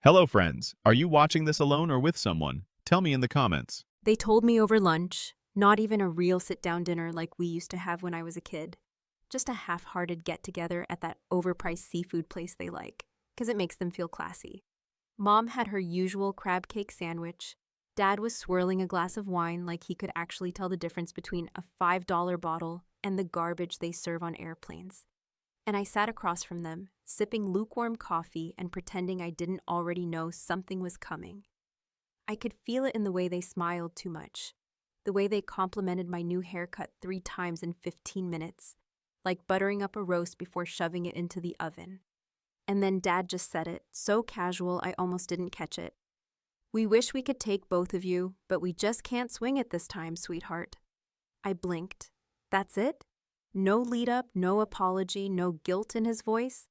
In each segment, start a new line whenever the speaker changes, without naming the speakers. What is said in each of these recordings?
Hello, friends. Are you watching this alone or with someone? Tell me in the comments.
They told me over lunch, not even a real sit-down dinner like we used to have when I was a kid. Just a half-hearted get-together at that overpriced seafood place they like, because it makes them feel classy. Mom had her usual crab cake sandwich. Dad was swirling a glass of wine like he could actually tell the difference between a $5 bottle and the garbage they serve on airplanes. And I sat across from them, sipping lukewarm coffee and pretending I didn't already know something was coming. I could feel it in the way they smiled too much, the way they complimented my new haircut 3 times in 15 minutes, like buttering up a roast before shoving it into the oven. And then Dad just said it, so casual I almost didn't catch it. "We wish we could take both of you, but we just can't swing it this time, sweetheart." I blinked. That's it? No lead up, no apology, no guilt in his voice?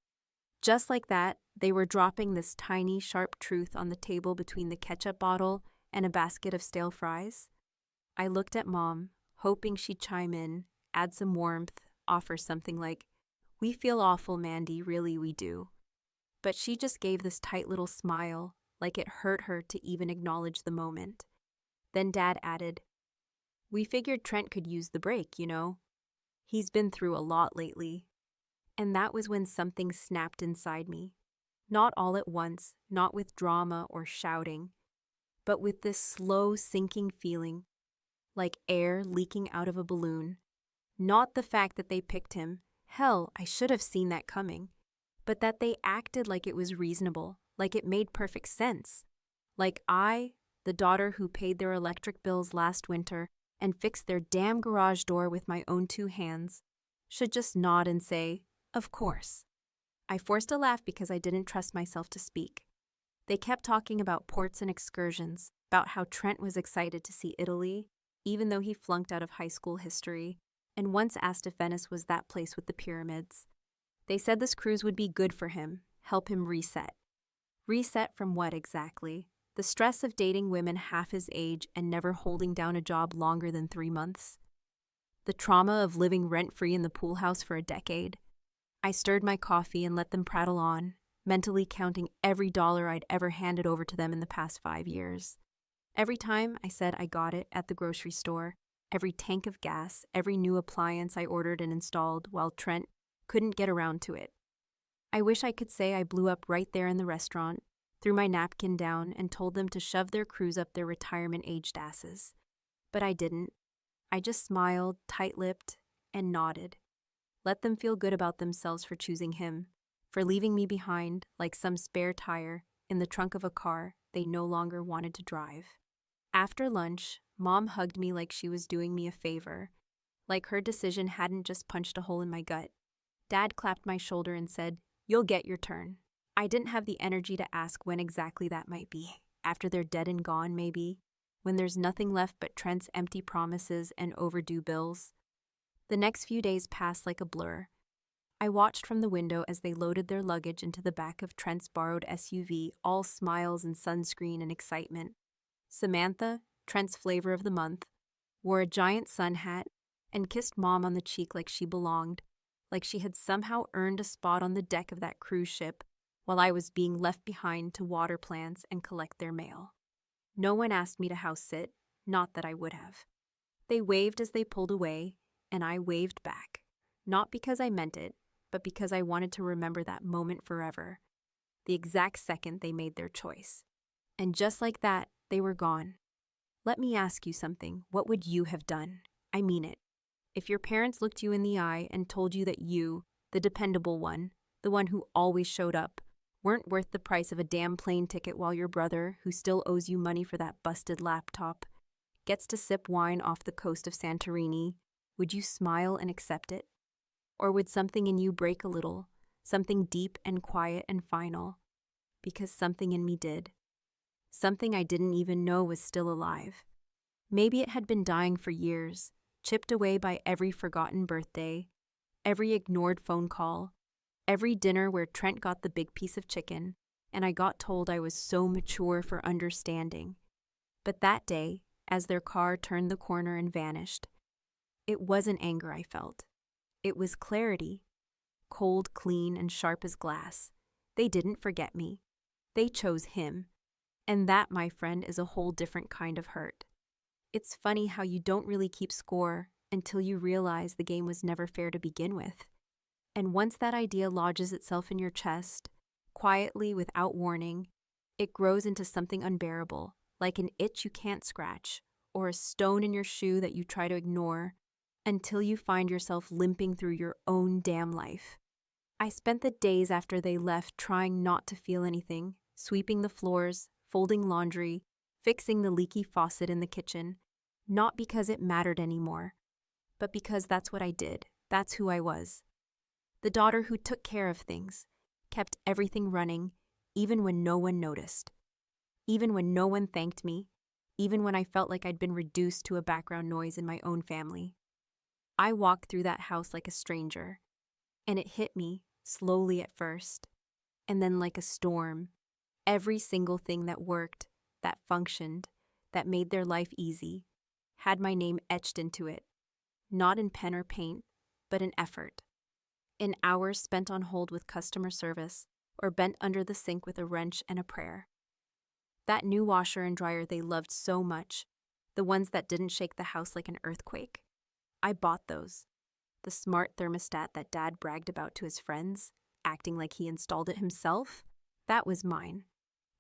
Just like that, they were dropping this tiny, sharp truth on the table between the ketchup bottle and a basket of stale fries. I looked at Mom, hoping she'd chime in, add some warmth, offer something like, "We feel awful, Mandy, really we do." But she just gave this tight little smile, like it hurt her to even acknowledge the moment. Then Dad added, "We figured Trent could use the break, you know. He's been through a lot lately." And that was when something snapped inside me. Not all at once, not with drama or shouting, but with this slow sinking feeling, like air leaking out of a balloon. Not the fact that they picked him, hell, I should have seen that coming, but that they acted like it was reasonable, like it made perfect sense. Like I, the daughter who paid their electric bills last winter and fixed their damn garage door with my own 2 hands, should just nod and say, "Of course." I forced a laugh because I didn't trust myself to speak. They kept talking about ports and excursions, about how Trent was excited to see Italy, even though he flunked out of high school history, and once asked if Venice was that place with the pyramids. They said this cruise would be good for him, help him reset. Reset from what exactly? The stress of dating women half his age and never holding down a job longer than 3 months? The trauma of living rent-free in the pool house for a decade? I stirred my coffee and let them prattle on, mentally counting every dollar I'd ever handed over to them in the past 5 years. Every time I said I got it at the grocery store, every tank of gas, every new appliance I ordered and installed while Trent couldn't get around to it. I wish I could say I blew up right there in the restaurant, threw my napkin down and told them to shove their cruise up their retirement-aged asses. But I didn't. I just smiled, tight-lipped, and nodded. Let them feel good about themselves for choosing him, for leaving me behind, like some spare tire, in the trunk of a car they no longer wanted to drive. After lunch, Mom hugged me like she was doing me a favor, like her decision hadn't just punched a hole in my gut. Dad clapped my shoulder and said, "You'll get your turn." I didn't have the energy to ask when exactly that might be. After they're dead and gone, maybe? When there's nothing left but Trent's empty promises and overdue bills? The next few days passed like a blur. I watched from the window as they loaded their luggage into the back of Trent's borrowed SUV, all smiles and sunscreen and excitement. Samantha, Trent's flavor of the month, wore a giant sun hat and kissed Mom on the cheek like she belonged, like she had somehow earned a spot on the deck of that cruise ship while I was being left behind to water plants and collect their mail. No one asked me to house sit, not that I would have. They waved as they pulled away, and I waved back, not because I meant it, but because I wanted to remember that moment forever, the exact second they made their choice. And just like that, they were gone. Let me ask you something. What would you have done? I mean it. If your parents looked you in the eye and told you that you, the dependable one, the one who always showed up, weren't worth the price of a damn plane ticket while your brother, who still owes you money for that busted laptop, gets to sip wine off the coast of Santorini, would you smile and accept it? Or would something in you break a little, something deep and quiet and final? Because something in me did. Something I didn't even know was still alive. Maybe it had been dying for years, chipped away by every forgotten birthday, every ignored phone call, every dinner where Trent got the big piece of chicken, and I got told I was so mature for understanding. But that day, as their car turned the corner and vanished, it wasn't anger I felt. It was clarity, cold, clean, and sharp as glass. They didn't forget me. They chose him. And that, my friend, is a whole different kind of hurt. It's funny how you don't really keep score until you realize the game was never fair to begin with. And once that idea lodges itself in your chest, quietly without warning, it grows into something unbearable, like an itch you can't scratch, or a stone in your shoe that you try to ignore, until you find yourself limping through your own damn life. I spent the days after they left trying not to feel anything, sweeping the floors, folding laundry, fixing the leaky faucet in the kitchen, not because it mattered anymore, but because that's what I did. That's who I was. The daughter who took care of things, kept everything running, even when no one noticed, even when no one thanked me, even when I felt like I'd been reduced to a background noise in my own family. I walked through that house like a stranger, and it hit me, slowly at first, and then like a storm. Every single thing that worked, that functioned, that made their life easy, had my name etched into it, not in pen or paint, but in effort. In hours spent on hold with customer service, or bent under the sink with a wrench and a prayer. That new washer and dryer they loved so much, the ones that didn't shake the house like an earthquake. I bought those. The smart thermostat that Dad bragged about to his friends, acting like he installed it himself, that was mine.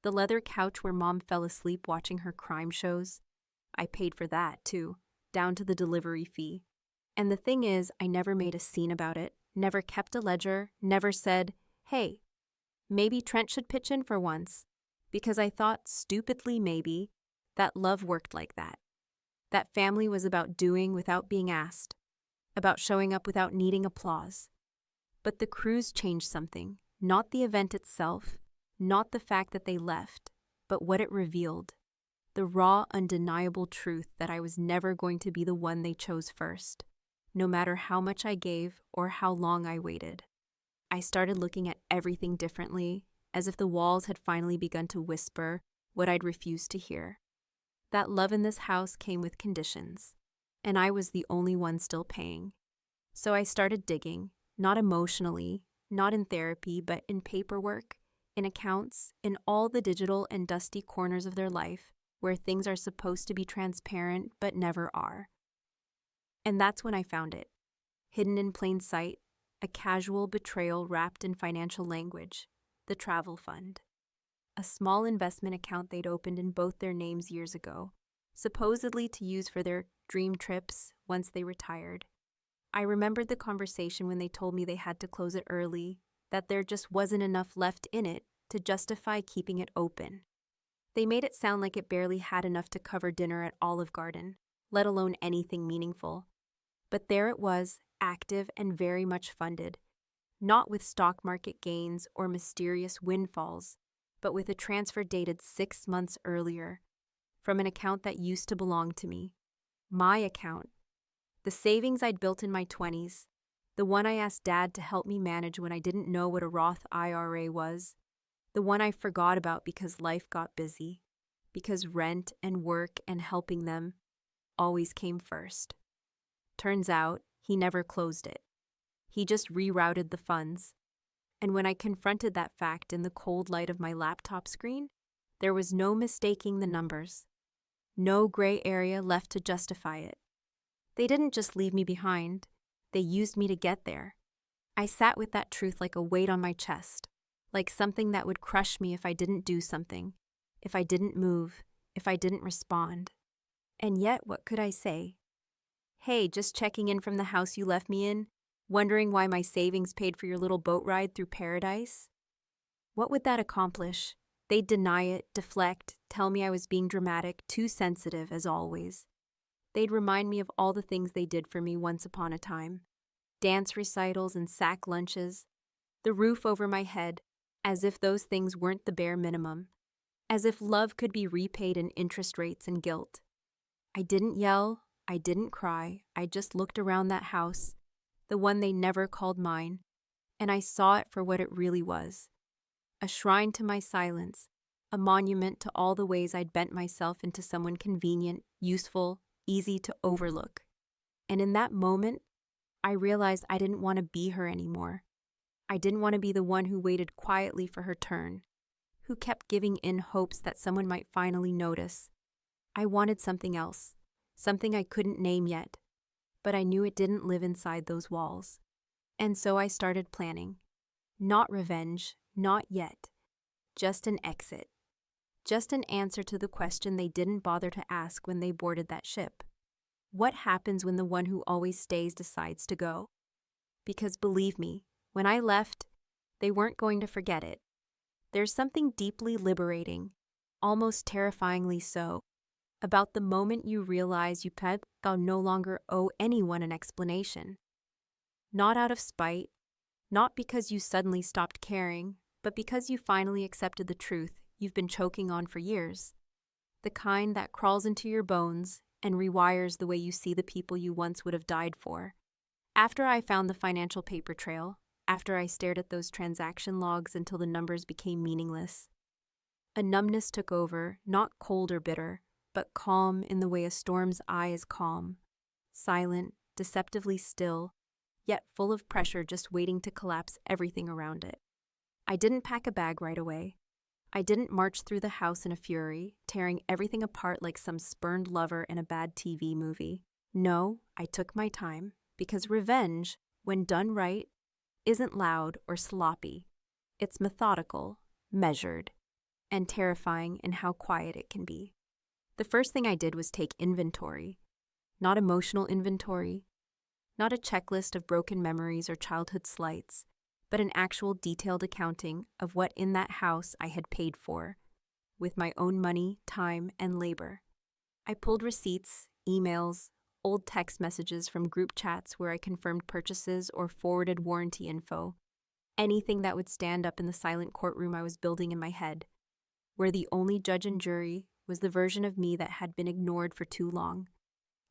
The leather couch where Mom fell asleep watching her crime shows, I paid for that too, down to the delivery fee. And the thing is, I never made a scene about it, never kept a ledger, never said, hey, maybe Trent should pitch in for once, because I thought, stupidly maybe, that love worked like that. That family was about doing without being asked, about showing up without needing applause. But the cruise changed something, not the event itself, not the fact that they left, but what it revealed. The raw, undeniable truth that I was never going to be the one they chose first, no matter how much I gave or how long I waited. I started looking at everything differently, as if the walls had finally begun to whisper what I'd refused to hear. That love in this house came with conditions, and I was the only one still paying. So I started digging, not emotionally, not in therapy, but in paperwork, in accounts, in all the digital and dusty corners of their life where things are supposed to be transparent but never are. And that's when I found it, hidden in plain sight, a casual betrayal wrapped in financial language, the travel fund. A small investment account they'd opened in both their names years ago, supposedly to use for their dream trips once they retired. I remembered the conversation when they told me they had to close it early, that there just wasn't enough left in it to justify keeping it open. They made it sound like it barely had enough to cover dinner at Olive Garden, let alone anything meaningful. But there it was, active and very much funded, not with stock market gains or mysterious windfalls, but with a transfer dated 6 months earlier, from an account that used to belong to me. My account. The savings I'd built in my 20s, the one I asked Dad to help me manage when I didn't know what a Roth IRA was, the one I forgot about because life got busy, because rent and work and helping them always came first. Turns out, he never closed it. He just rerouted the funds. And when I confronted that fact in the cold light of my laptop screen, there was no mistaking the numbers. No gray area left to justify it. They didn't just leave me behind. They used me to get there. I sat with that truth like a weight on my chest, like something that would crush me if I didn't do something, if I didn't move, if I didn't respond. And yet, what could I say? Hey, just checking in from the house you left me in, wondering why my savings paid for your little boat ride through paradise? What would that accomplish? They'd deny it, deflect, tell me I was being dramatic, too sensitive, as always. They'd remind me of all the things they did for me once upon a time. Dance recitals and sack lunches, the roof over my head, as if those things weren't the bare minimum, as if love could be repaid in interest rates and guilt. I didn't yell, I didn't cry, I just looked around that house, the one they never called mine, and I saw it for what it really was. A shrine to my silence, a monument to all the ways I'd bent myself into someone convenient, useful, easy to overlook. And in that moment, I realized I didn't want to be her anymore. I didn't want to be the one who waited quietly for her turn, who kept giving in hopes that someone might finally notice. I wanted something else, something I couldn't name yet, but I knew it didn't live inside those walls. And so I started planning. Not revenge, not yet. Just an exit. Just an answer to the question they didn't bother to ask when they boarded that ship. What happens when the one who always stays decides to go? Because believe me, when I left, they weren't going to forget it. There's something deeply liberating, almost terrifyingly so, about the moment you realize you no longer owe anyone an explanation. Not out of spite, not because you suddenly stopped caring, but because you finally accepted the truth you've been choking on for years. The kind that crawls into your bones and rewires the way you see the people you once would have died for. After I found the financial paper trail, after I stared at those transaction logs until the numbers became meaningless, a numbness took over, not cold or bitter, but calm in the way a storm's eye is calm, silent, deceptively still, yet full of pressure just waiting to collapse everything around it. I didn't pack a bag right away. I didn't march through the house in a fury, tearing everything apart like some spurned lover in a bad TV movie. No, I took my time, because revenge, when done right, isn't loud or sloppy. It's methodical, measured, and terrifying in how quiet it can be. The first thing I did was take inventory. Not emotional inventory, not a checklist of broken memories or childhood slights, but an actual detailed accounting of what in that house I had paid for, with my own money, time, and labor. I pulled receipts, emails, old text messages from group chats where I confirmed purchases or forwarded warranty info, anything that would stand up in the silent courtroom I was building in my head, where the only judge and jury was the version of me that had been ignored for too long.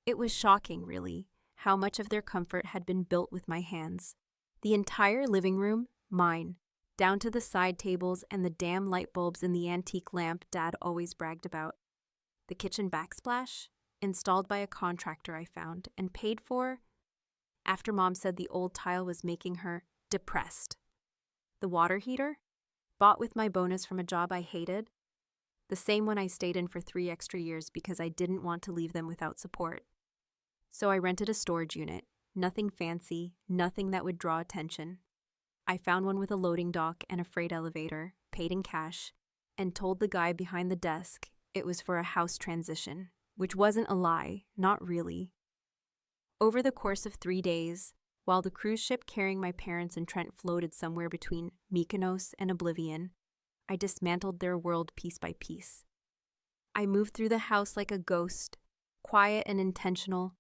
It was shocking, really, how much of their comfort had been built with my hands. The entire living room, mine, down to the side tables and the damn light bulbs in the antique lamp Dad always bragged about. The kitchen backsplash, installed by a contractor I found and paid for after Mom said the old tile was making her depressed. The water heater, bought with my bonus from a job I hated, the same one I stayed in for 3 extra years because I didn't want to leave them without support. So I rented a storage unit, nothing fancy, nothing that would draw attention. I found one with a loading dock and a freight elevator, paid in cash, and told the guy behind the desk it was for a house transition, which wasn't a lie, not really. Over the course of 3 days, while the cruise ship carrying my parents and Trent floated somewhere between Mykonos and oblivion, I dismantled their world piece by piece. I moved through the house like a ghost, quiet and intentional,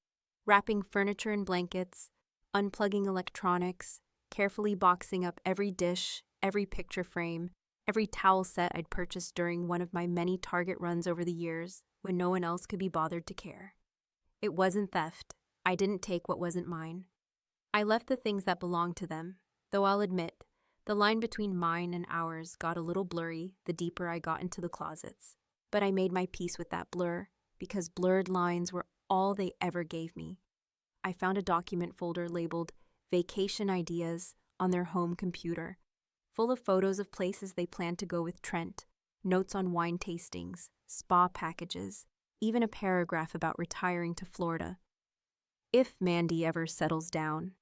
wrapping furniture in blankets, unplugging electronics, carefully boxing up every dish, every picture frame, every towel set I'd purchased during one of my many Target runs over the years when no one else could be bothered to care. It wasn't theft. I didn't take what wasn't mine. I left the things that belonged to them, though I'll admit, the line between mine and ours got a little blurry the deeper I got into the closets. But I made my peace with that blur, because blurred lines were all they ever gave me. I found a document folder labeled Vacation Ideas on their home computer, full of photos of places they planned to go with Trent, notes on wine tastings, spa packages, even a paragraph about retiring to Florida. If Mandy ever settles down.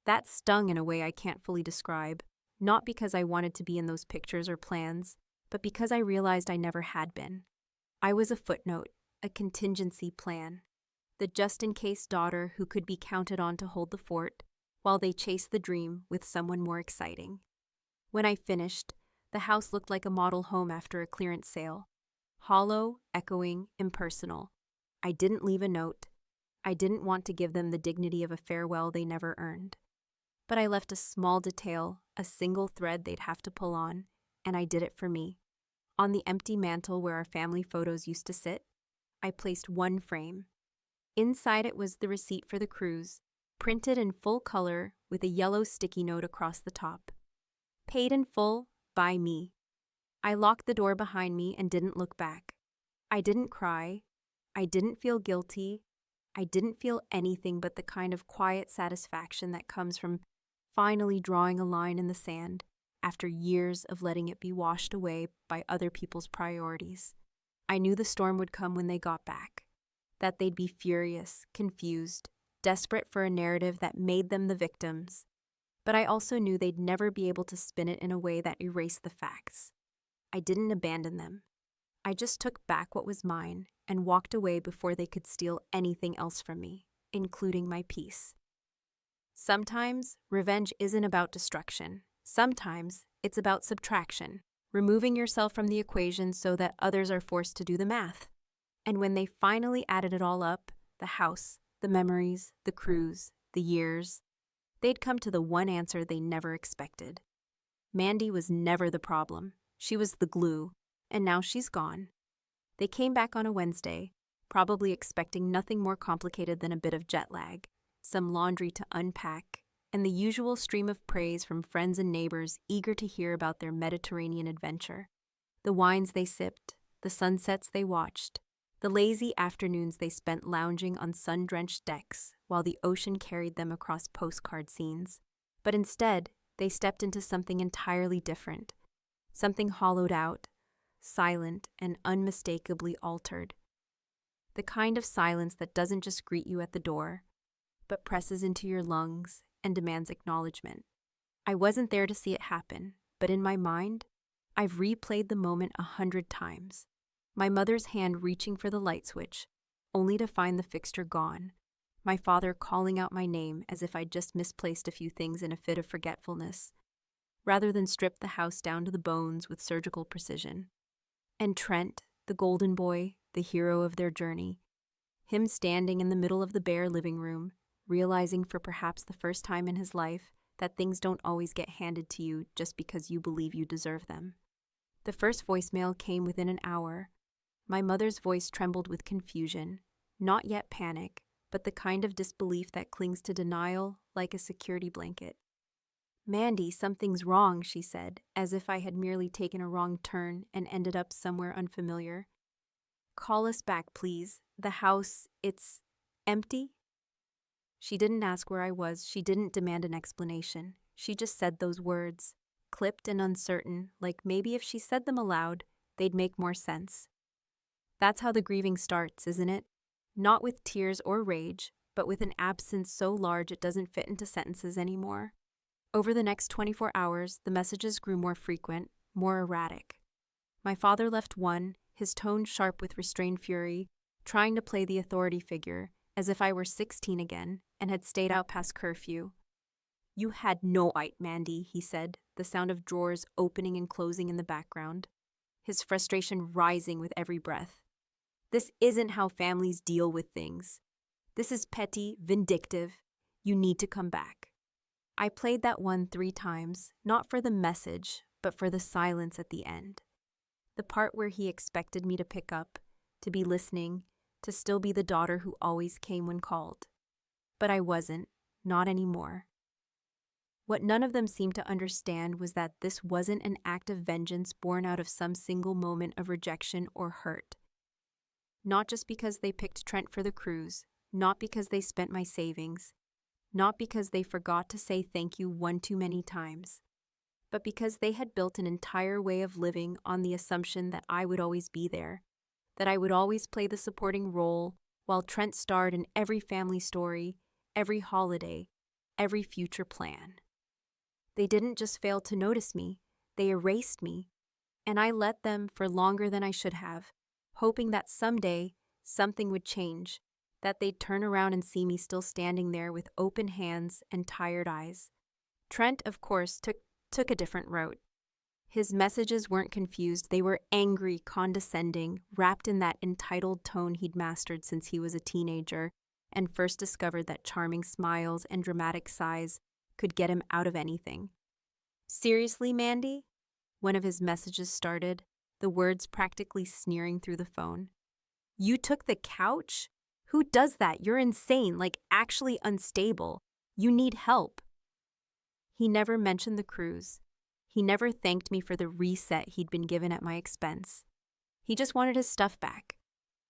That stung in a way I can't fully describe, not because I wanted to be in those pictures or plans, but because I realized I never had been. I was a footnote, a contingency plan, the just-in-case daughter who could be counted on to hold the fort while they chased the dream with someone more exciting. When I finished, the house looked like a model home after a clearance sale. Hollow, echoing, impersonal. I didn't leave a note. I didn't want to give them the dignity of a farewell they never earned. But I left a small detail, a single thread they'd have to pull on, and I did it for me. On the empty mantel where our family photos used to sit, I placed one frame. Inside it was the receipt for the cruise, printed in full color with a yellow sticky note across the top. Paid in full, by me. I locked the door behind me and didn't look back. I didn't cry. I didn't feel guilty. I didn't feel anything but the kind of quiet satisfaction that comes from finally drawing a line in the sand after years of letting it be washed away by other people's priorities. I knew the storm would come when they got back, that they'd be furious, confused, desperate for a narrative that made them the victims. But I also knew they'd never be able to spin it in a way that erased the facts. I didn't abandon them. I just took back what was mine and walked away before they could steal anything else from me, including my peace. Sometimes revenge isn't about destruction. Sometimes it's about subtraction, removing yourself from the equation so that others are forced to do the math. And when they finally added it all up, the house, the memories, the cruise, the years, they'd come to the one answer they never expected. Mandy was never the problem. She was the glue, and now she's gone. They came back on a Wednesday, probably expecting nothing more complicated than a bit of jet lag, some laundry to unpack, and the usual stream of praise from friends and neighbors eager to hear about their Mediterranean adventure. The wines they sipped, the sunsets they watched, the lazy afternoons they spent lounging on sun-drenched decks while the ocean carried them across postcard scenes. But instead, they stepped into something entirely different, something hollowed out, silent and unmistakably altered. The kind of silence that doesn't just greet you at the door, but presses into your lungs and demands acknowledgement. I wasn't there to see it happen, but in my mind, I've replayed the moment 100 times. My mother's hand reaching for the light switch, only to find the fixture gone. My father calling out my name as if I'd just misplaced a few things in a fit of forgetfulness, rather than strip the house down to the bones with surgical precision. And Trent, the golden boy, the hero of their journey, him standing in the middle of the bare living room, realizing for perhaps the first time in his life that things don't always get handed to you just because you believe you deserve them. The first voicemail came within an hour. My mother's voice trembled with confusion, not yet panic, but the kind of disbelief that clings to denial like a security blanket. "Mandy, something's wrong," she said, as if I had merely taken a wrong turn and ended up somewhere unfamiliar. "Call us back, please. The house, it's empty?" She didn't ask where I was. She didn't demand an explanation. She just said those words, clipped and uncertain, like maybe if she said them aloud, they'd make more sense. That's how the grieving starts, isn't it? Not with tears or rage, but with an absence so large it doesn't fit into sentences anymore. Over the next 24 hours, the messages grew more frequent, more erratic. My father left one, his tone sharp with restrained fury, trying to play the authority figure, as if I were 16 again and had stayed out past curfew. "You had no right, Mandy," he said, the sound of drawers opening and closing in the background, his frustration rising with every breath. "This isn't how families deal with things. This is petty, vindictive. You need to come back." I played that one 3 times, not for the message, but for the silence at the end. The part where he expected me to pick up, to be listening, to still be the daughter who always came when called. But I wasn't, not anymore. What none of them seemed to understand was that this wasn't an act of vengeance born out of some single moment of rejection or hurt. Not just because they picked Trent for the cruise, not because they spent my savings, not because they forgot to say thank you one too many times, but because they had built an entire way of living on the assumption that I would always be there, that I would always play the supporting role while Trent starred in every family story, every holiday, every future plan. They didn't just fail to notice me, they erased me, and I let them for longer than I should have, hoping that someday something would change, that they'd turn around and see me still standing there with open hands and tired eyes. Trent, of course, took a different route. His messages weren't confused, they were angry, condescending, wrapped in that entitled tone he'd mastered since he was a teenager and first discovered that charming smiles and dramatic sighs could get him out of anything. "Seriously, Mandy?" One of his messages started, the words practically sneering through the phone. "You took the couch? Who does that? You're insane, like actually unstable. You need help." He never mentioned the cruise. He never thanked me for the reset he'd been given at my expense. He just wanted his stuff back.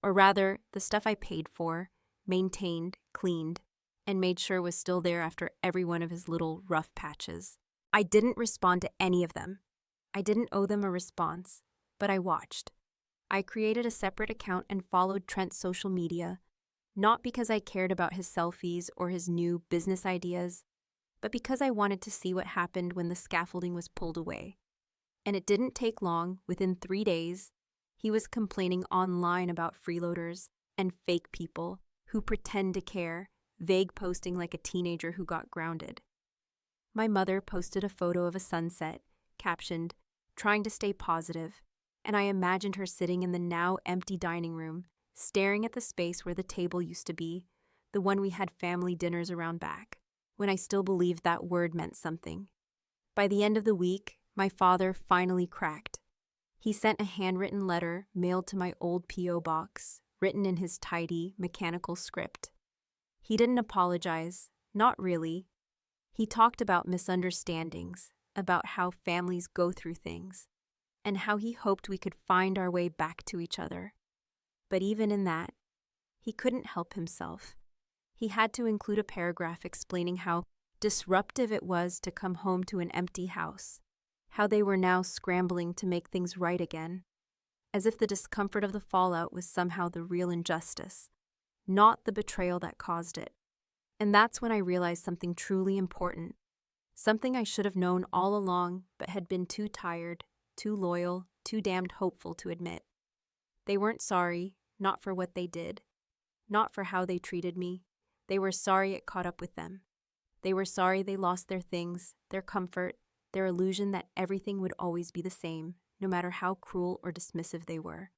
Or rather, the stuff I paid for, maintained, cleaned, and made sure was still there after every one of his little rough patches. I didn't respond to any of them. I didn't owe them a response, but I watched. I created a separate account and followed Trent's social media, not because I cared about his selfies or his new business ideas, but because I wanted to see what happened when the scaffolding was pulled away. And it didn't take long. Within 3 days, he was complaining online about freeloaders and fake people who pretend to care, vague posting like a teenager who got grounded. My mother posted a photo of a sunset, captioned, "Trying to stay positive," and I imagined her sitting in the now empty dining room, staring at the space where the table used to be, the one we had family dinners around back, when I still believed that word meant something. By the end of the week, my father finally cracked. He sent a handwritten letter mailed to my old P.O. box, written in his tidy, mechanical script. He didn't apologize, not really. He talked about misunderstandings, about how families go through things, and how he hoped we could find our way back to each other. But even in that, he couldn't help himself. He had to include a paragraph explaining how disruptive it was to come home to an empty house, how they were now scrambling to make things right again, as if the discomfort of the fallout was somehow the real injustice, not the betrayal that caused it. And that's when I realized something truly important, something I should have known all along but had been too tired, too loyal, too damned hopeful to admit. They weren't sorry, not for what they did, not for how they treated me. They were sorry it caught up with them. They were sorry they lost their things, their comfort, their illusion that everything would always be the same, no matter how cruel or dismissive they were.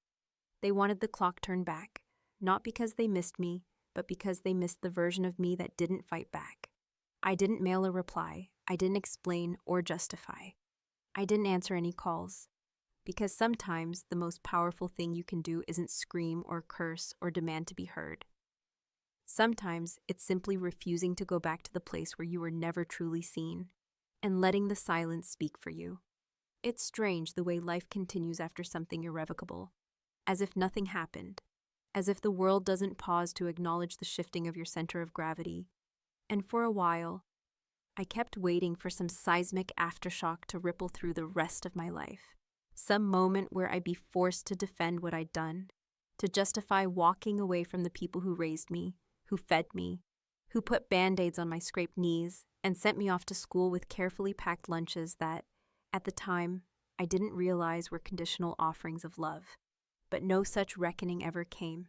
They wanted the clock turned back, not because they missed me, but because they missed the version of me that didn't fight back. I didn't mail a reply. I didn't explain or justify. I didn't answer any calls. Because sometimes the most powerful thing you can do isn't scream or curse or demand to be heard. Sometimes it's simply refusing to go back to the place where you were never truly seen, and letting the silence speak for you. It's strange the way life continues after something irrevocable, as if nothing happened, as if the world doesn't pause to acknowledge the shifting of your center of gravity. And for a while, I kept waiting for some seismic aftershock to ripple through the rest of my life. Some moment where I'd be forced to defend what I'd done, to justify walking away from the people who raised me, who fed me, who put band-aids on my scraped knees and sent me off to school with carefully packed lunches that, at the time, I didn't realize were conditional offerings of love. But no such reckoning ever came.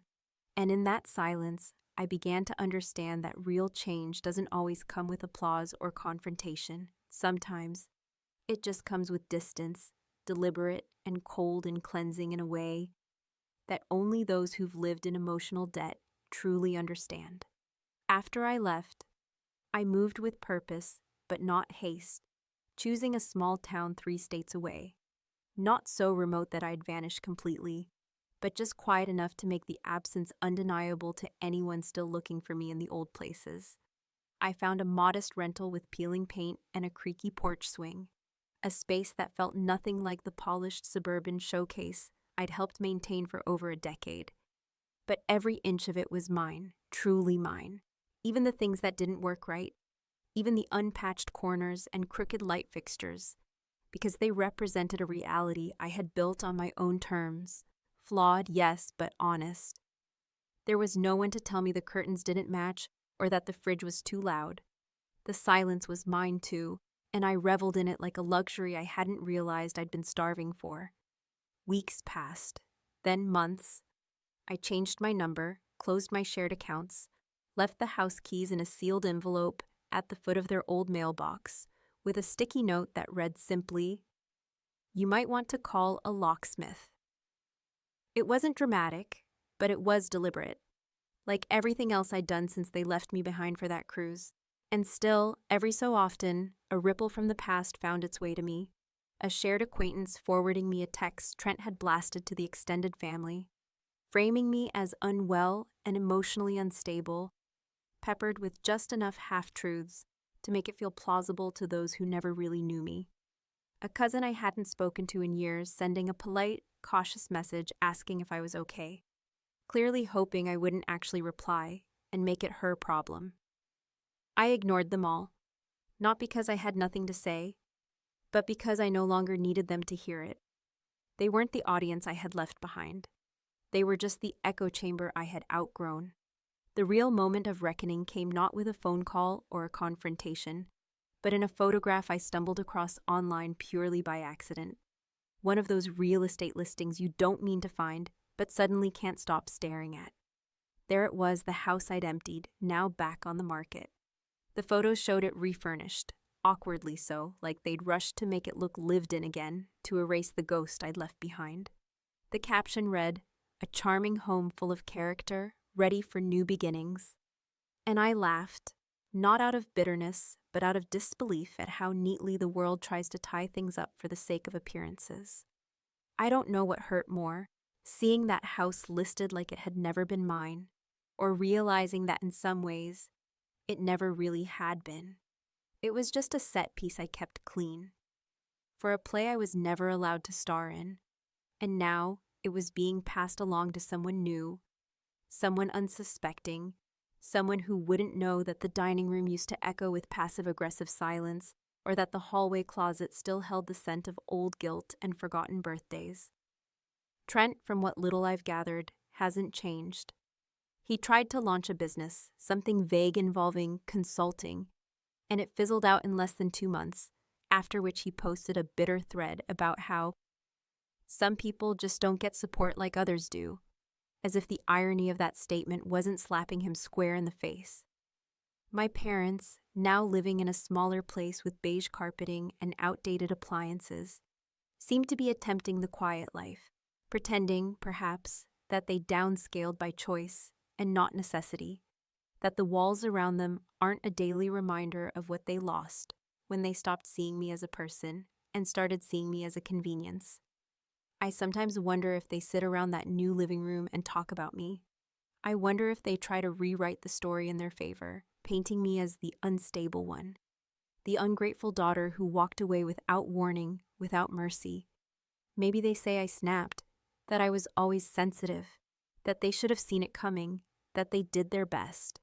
And in that silence, I began to understand that real change doesn't always come with applause or confrontation. Sometimes, it just comes with distance, deliberate and cold and cleansing in a way that only those who've lived in emotional debt truly understand. After I left, I moved with purpose, but not haste, choosing a small town 3 states away. Not so remote that I'd vanish completely, but just quiet enough to make the absence undeniable to anyone still looking for me in the old places. I found a modest rental with peeling paint and a creaky porch swing, a space that felt nothing like the polished suburban showcase I'd helped maintain for over a decade. But every inch of it was mine, truly mine. Even the things that didn't work right, even the unpatched corners and crooked light fixtures, because they represented a reality I had built on my own terms. Flawed, yes, but honest. There was no one to tell me the curtains didn't match or that the fridge was too loud. The silence was mine too, and I reveled in it like a luxury I hadn't realized I'd been starving for. Weeks passed, then months. I changed my number, closed my shared accounts, left the house keys in a sealed envelope at the foot of their old mailbox, with a sticky note that read simply, "You might want to call a locksmith." It wasn't dramatic, but it was deliberate, like everything else I'd done since they left me behind for that cruise. And still, every so often, a ripple from the past found its way to me, a shared acquaintance forwarding me a text Trent had blasted to the extended family, framing me as unwell and emotionally unstable, peppered with just enough half-truths to make it feel plausible to those who never really knew me. A cousin I hadn't spoken to in years sending a polite, cautious message asking if I was okay, clearly hoping I wouldn't actually reply and make it her problem. I ignored them all, not because I had nothing to say, but because I no longer needed them to hear it. They weren't the audience I had left behind. They were just the echo chamber I had outgrown. The real moment of reckoning came not with a phone call or a confrontation, but in a photograph I stumbled across online purely by accident. One of those real estate listings you don't mean to find, but suddenly can't stop staring at. There it was, the house I'd emptied, now back on the market. The photos showed it refurnished, awkwardly so, like they'd rushed to make it look lived in again, to erase the ghost I'd left behind. The caption read, "A charming home full of character, ready for new beginnings." And I laughed, not out of bitterness, but out of disbelief at how neatly the world tries to tie things up for the sake of appearances. I don't know what hurt more, seeing that house listed like it had never been mine, or realizing that in some ways, it never really had been. It was just a set piece I kept clean, for a play I was never allowed to star in, and now it was being passed along to someone new, someone unsuspecting, someone who wouldn't know that the dining room used to echo with passive-aggressive silence, or that the hallway closet still held the scent of old guilt and forgotten birthdays. Trent, from what little I've gathered, hasn't changed. He tried to launch a business, something vague involving consulting, and it fizzled out in less than 2 months, after which he posted a bitter thread about how some people just don't get support like others do, as if the irony of that statement wasn't slapping him square in the face. My parents, now living in a smaller place with beige carpeting and outdated appliances, seemed to be attempting the quiet life, pretending, perhaps, that they downscaled by choice and not necessity, that the walls around them aren't a daily reminder of what they lost when they stopped seeing me as a person and started seeing me as a convenience. I sometimes wonder if they sit around that new living room and talk about me. I wonder if they try to rewrite the story in their favor, painting me as the unstable one, the ungrateful daughter who walked away without warning, without mercy. Maybe they say I snapped, that I was always sensitive, that they should have seen it coming, that they did their best.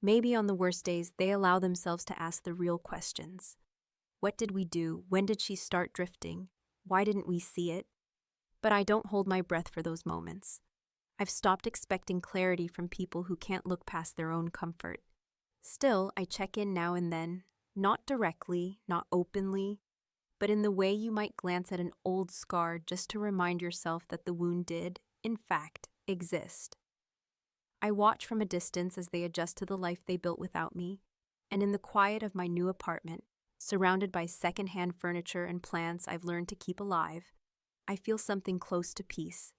Maybe on the worst days, they allow themselves to ask the real questions. What did we do? When did she start drifting? Why didn't we see it? But I don't hold my breath for those moments. I've stopped expecting clarity from people who can't look past their own comfort. Still, I check in now and then, not directly, not openly, but in the way you might glance at an old scar just to remind yourself that the wound did, in fact, exist. I watch from a distance as they adjust to the life they built without me, and in the quiet of my new apartment, surrounded by secondhand furniture and plants I've learned to keep alive, I feel something close to peace.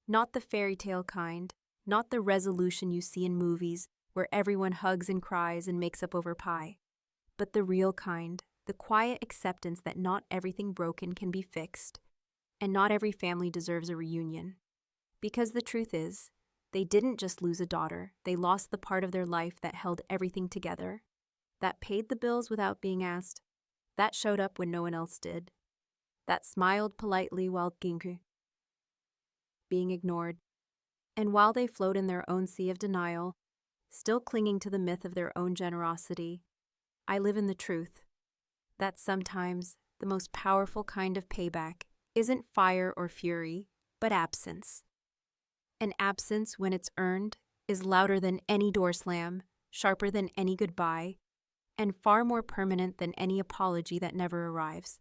Not the fairy tale kind, not the resolution you see in movies where everyone hugs and cries and makes up over pie, but the real kind, the quiet acceptance that not everything broken can be fixed, and not every family deserves a reunion. Because the truth is, they didn't just lose a daughter, they lost the part of their life that held everything together, that paid the bills without being asked, that showed up when no one else did, that smiled politely while being ignored. And while they float in their own sea of denial, still clinging to the myth of their own generosity, I live in the truth that sometimes the most powerful kind of payback isn't fire or fury, but absence. An absence, when it's earned, is louder than any door slam, sharper than any goodbye, and far more permanent than any apology that never arrives.